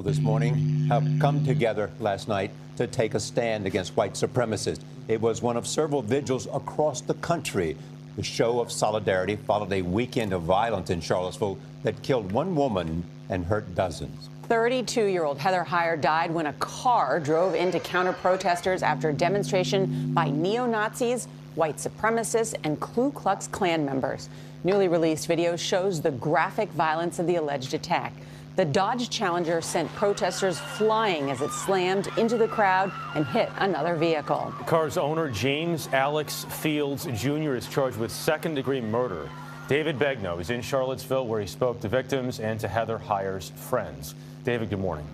This morning have come together last night to take a stand against white supremacists. It was one of several vigils across the country. The show of solidarity followed a weekend of violence in Charlottesville that killed one woman and hurt dozens. 32-year-old Heather Heyer died when a car drove into counter-protesters after a demonstration by neo-Nazis, white supremacists, and Ku Klux Klan members. Newly released video shows the graphic violence of the alleged attack. The Dodge Challenger sent protesters flying as it slammed into the crowd and hit another vehicle. The car's owner, James Alex Fields Jr., is charged with second-degree murder. David Begnaud is in Charlottesville, where he spoke to victims and to Heather Heyer's friends. David, good morning.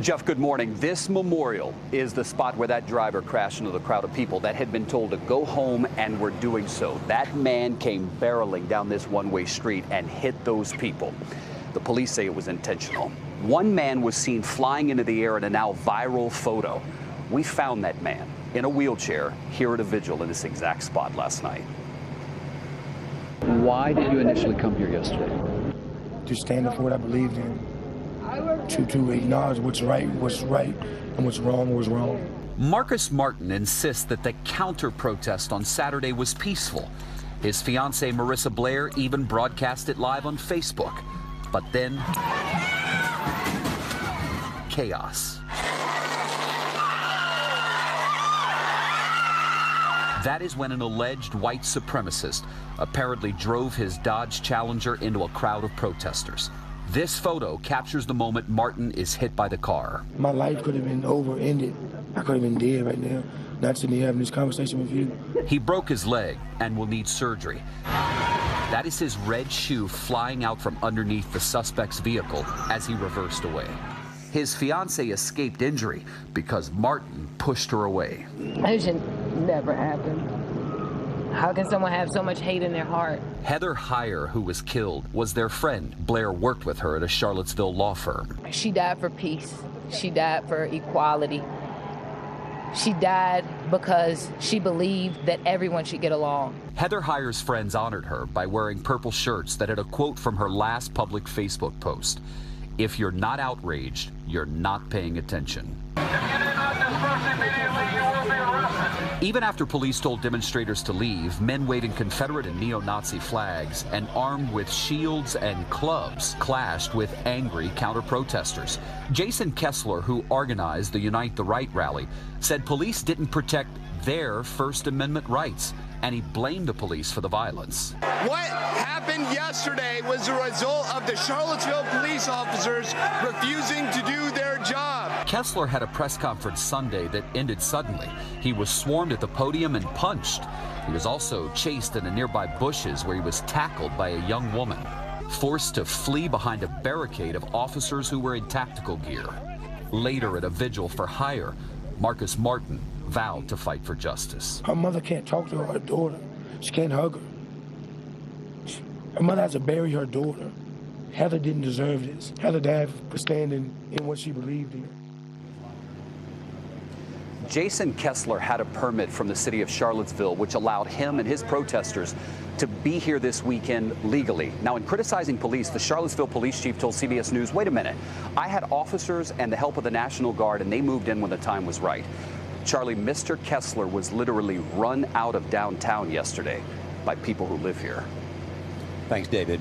Jeff, good morning. This memorial is the spot where that driver crashed into the crowd of people that had been told to go home and were doing so. That man came barreling down this one-way street and hit those people. The police say it was intentional. One man was seen flying into the air in a now viral photo. We found that man in a wheelchair here at a vigil in this exact spot last night. Why did you initially come here yesterday? To stand up for what I believed in, to acknowledge what's right, and what's wrong. Marcus Martin insists that the counter-protest on Saturday was peaceful. His fiancée Marissa Blair even broadcast it live on Facebook. But then, chaos. That is when an alleged white supremacist apparently drove his Dodge Challenger into a crowd of protesters. This photo captures the moment Martin is hit by the car. My life could have been over, ended. I could have been dead right now, not sitting here having this conversation with you. He broke his leg and will need surgery. That is his red shoe flying out from underneath the suspect's vehicle as he reversed away. His fiancée escaped injury because Martin pushed her away. That should never happen. How can someone have so much hate in their heart? Heather Heyer, who was killed, was their friend. Blair worked with her at a Charlottesville law firm. She died for peace. She died for equality. She died because she believed that everyone should get along. Heather Heyer's friends honored her by wearing purple shirts that had a quote from her last public Facebook post. If you're not outraged, you're not paying attention. Even after police told demonstrators to leave, men waving Confederate and neo-Nazi flags and armed with shields and clubs clashed with angry counter-protesters. Jason Kessler, who organized the Unite the Right rally, said police didn't protect their First Amendment rights, and he blamed the police for the violence. What happened yesterday was a result of the Charlottesville police officers refusing to do their job. Kessler had a press conference Sunday that ended suddenly. He was swarmed at the podium and punched. He was also chased into nearby bushes where he was tackled by a young woman, forced to flee behind a barricade of officers who were in tactical gear. Later at a vigil for Heyer, Marcus Martin vowed to fight for justice. Her mother can't talk to her daughter. She can't hug her. Her mother has to bury her daughter. Heather didn't deserve this. Heather died for standing in what she believed in. Jason Kessler had a permit from the city of Charlottesville, which allowed him and his protesters to be here this weekend legally. Now, in criticizing police, the Charlottesville police chief told CBS News, wait a minute, I had officers and the help of the National Guard, and they moved in when the time was right. Charlie, Mr. Kessler was literally run out of downtown yesterday by people who live here. Thanks, David.